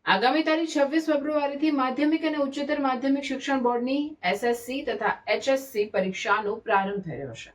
આગામી તારીખ 26 ફેબ્રુઆરીથી માધ્યમિક અને ઉચ્ચતર માધ્યમિક શિક્ષણ બોર્ડની એસએસસી તથા એચએસસી પરીક્ષાનો પ્રારંભ થઈ રહ્યો છે।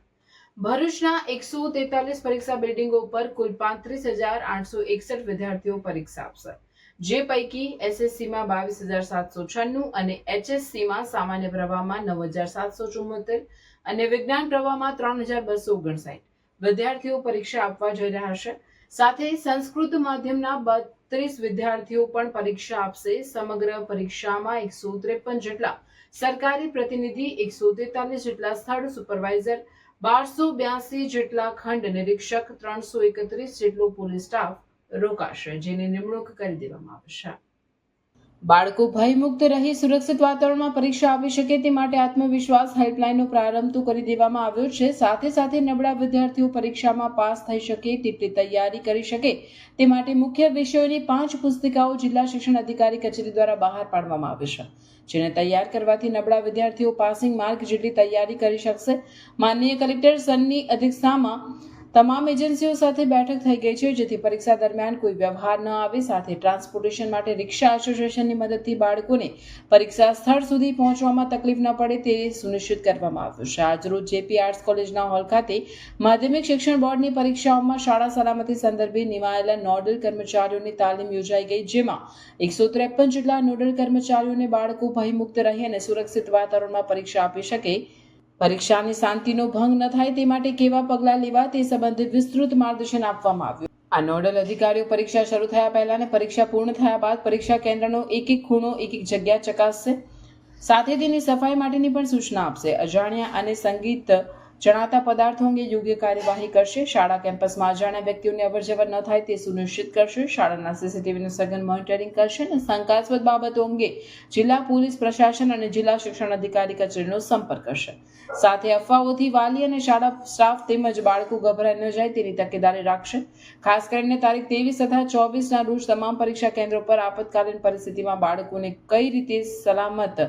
ભરૂચના 143 પરીક્ષા બિલ્ડિંગો પર કુલ 35,861 વિદ્યાર્થીઓ પરીક્ષા આપશે, જે પૈકી એસએસસીમાં 22,796 અને એચએસસીમાં સામાન્ય પ્રવાહમાં 9,774 અને વિજ્ઞાન પ્રવાહમાં 3,259 વિદ્યાર્થીઓ પરીક્ષા આપવા જઈ રહ્યા છે। સાથે સંસ્કૃત માધ્યમના 32 વિદ્યાર્થીઓ પણ પરીક્ષા આપશે। સમગ્ર પરીક્ષામાં 153 જેટલા સરકારી પ્રતિનિધિ, 143 જેટલા સ્થળ સુપરવાઇઝર, 1282 જેટલા ખંડ નિરીક્ષક, 331 જેટલો પોલીસ સ્ટાફ રોકાશે, જેની નિમણૂક કરી દેવામાં આવશે। બાળકો ભયમુક્ત રહી સુરક્ષિત વાતાવરણમાં પરીક્ષા આપી શકે તે માટે આત્મવિશ્વાસ હેલ્પલાઇનનો પ્રારંભ તો કરી દેવામાં આવ્યો છે। સાથે સાથે નબળા વિદ્યાર્થીઓ પરીક્ષામાં પાસ થઈ શકે તેટલી તૈયારી કરી શકે તે માટે મુખ્ય વિષયોની 5 પુસ્તિકાઓ જિલ્લા શિક્ષણ અધિકારી કચેરી દ્વારા બહાર પાડવામાં આવી છે, જેને તૈયાર કરવાથી નબળા વિદ્યાર્થીઓ પાસિંગ માર્ક જેટલી તૈયારી કરી શકશે। માનનીય કલેક્ટર સરની અધ્યક્ષતામાં તમામ એજન્સીઓ સાથે બેઠક થઈ ગઈ છે, જેથી પરીક્ષા દરમિયાન કોઈ વ્યવહાર ન આવે। સાથે ટ્રાન્સપોર્ટેશન માટે રિક્ષા એસોસિએશનની મદદથી બાળકોને પરીક્ષા સ્થળ સુધી પહોંચવામાં તકલીફ ન પડે તે સુનિશ્ચિત કરવામાં આવ્યું છે। આજરોજ જેપી આર્ટ્સ કોલેજના હોલ ખાતે માધ્યમિક શિક્ષણ બોર્ડની પરીક્ષાઓમાં શાળા સલામતી સંદર્ભે નિમાયેલા નોડલ કર્મચારીઓની તાલીમ યોજાઈ ગઈ, જેમાં 153 જેટલા નોડલ કર્મચારીઓને બાળકો ભયમુક્ત રહી અને સુરક્ષિત વાતાવરણમાં પરીક્ષા આપી શકે, પરીક્ષાની શાંતિનો ભંગ ન થાય તે માટે કેવા પગલાં લેવા તે સંબંધે વિસ્તૃત માર્ગદર્શન આપવામાં આવ્યું। આ નોડલ અધિકારીઓ પરીક્ષા શરૂ થયા પહેલા અને પરીક્ષા પૂર્ણ થયા બાદ પરીક્ષા કેન્દ્રનો એક ખૂણો, એક જગ્યા ચકાસશે, સાથે તેની સફાઈ માટેની પણ સૂચના આપશે। અજાણ્યા અને સંગીત જણાતા પદાર્થો અંગે યોગ્ય કાર્યવાહી કરશે। શાળા કેમ્પસમાં અજાણ્યા વ્યક્તિઓની અવરજવર ન થાય તે સુનિશ્ચિત કરશે। શાળાના સીસીટીવીનું સઘન મોનિટરિંગ કરશે અને શંકાસ્પદ બાબતો અંગે જિલ્લા પોલીસ પ્રશાસન અને જિલ્લા શિક્ષણ અધિકારી કચેરીનો સંપર્ક કરશે। સાથે અફવાઓથી વાલી અને શાળા સ્ટાફ તેમજ બાળકો ગભરાઈ ન જાય તેની તકેદારી રાખશે। ખાસ કરીને તારીખ 23 તથા 24ના રોજ તમામ પરીક્ષા કેન્દ્રો પર આપતકાલીન પરિસ્થિતિમાં બાળકોને કઈ રીતે સલામત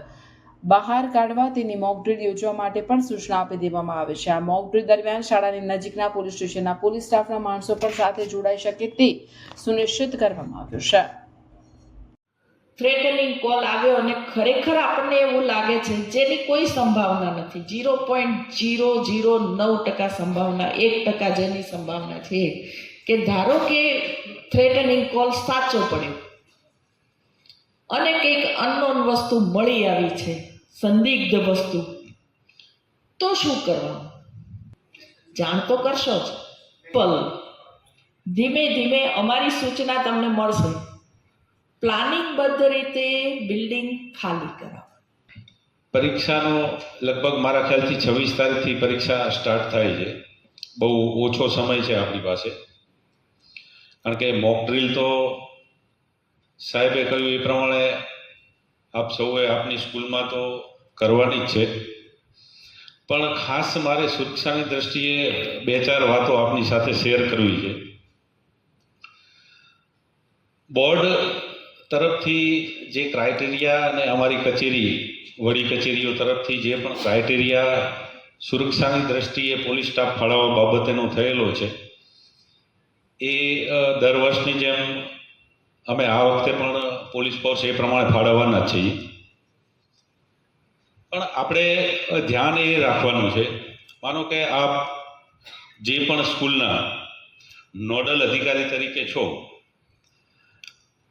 બહાર કાઢવા તેની મોક ડ્રીલ યોજવા માટે પણ સૂચના આપી દેવામાં આવે છે। આ મોક ડ્રીલ દરમિયાન શાળાની નજીકના પોલીસ સ્ટેશનના પોલીસ સ્ટાફના માણસો પણ સાથે જોડાઈ શકે તે સુનિશ્ચિત કરવામાં આવ્યું છે। થ્રેટનિંગ કોલ આવ્યો અને ખરેખર આપણને એવું લાગે છે જેની કોઈ સંભાવના નથી, 0.009% સંભાવના, 1% જેની સંભાવના છે કે ધારો કે થ્રેટનિંગ કોલ સાચો પડ્યો અને કંઈક અનનોન વસ્તુ મળી આવી છે, સંદિગ્ધ વસ્તુ, તો શું કરવાનું? જાણ તો કરશો જ, પણ ધીમે ધીમે અમારી સૂચના તમને મળશે, પ્લાનિંગબદ્ધ રીતે બિલ્ડિંગ ખાલી કરાવો। પરીક્ષાનો લગભગ મારા ખ્યાલથી 26 તારીખથી પરીક્ષા સ્ટાર્ટ થાય છે। બહુ ઓછો સમય છે આપણી પાસે, કારણ કે મોક ડ્રીલ તો સાહેબે કહ્યું એ પ્રમાણે આપ સૌએ આપની સ્કૂલમાં તો કરવાની જ છે, પણ ખાસ મારે સુરક્ષાની દ્રષ્ટિએ 2-4 વાતો આપની સાથે શેર કરવી છે। બોર્ડ તરફથી જે ક્રાઇટેરિયા અને અમારી કચેરી, વડી કચેરીઓ તરફથી જે પણ ક્રાઇટેરિયા સુરક્ષાની દ્રષ્ટિએ પોલીસ સ્ટાફ ફાળવવા બાબતેનો થયેલો છે, એ દર વર્ષની જેમ અમે આ વખતે પણ પોલીસ ફોર્સ એ પ્રમાણે ફાળવવાના જ છીએ। પણ આપણે ધ્યાન એ રાખવાનું છે, માનો કે આપ જે પણ સ્કૂલના નોડલ અધિકારી તરીકે છો,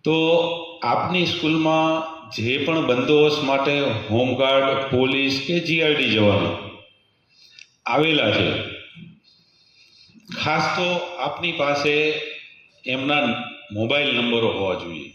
તો આપની સ્કૂલમાં જે પણ બંદોબસ્ત માટે હોમગાર્ડ, પોલીસ કે જીઆરડી જવાનો આવેલા છે, ખાસ તો આપની પાસે એમના મોબાઈલ નંબરો હોવા જોઈએ।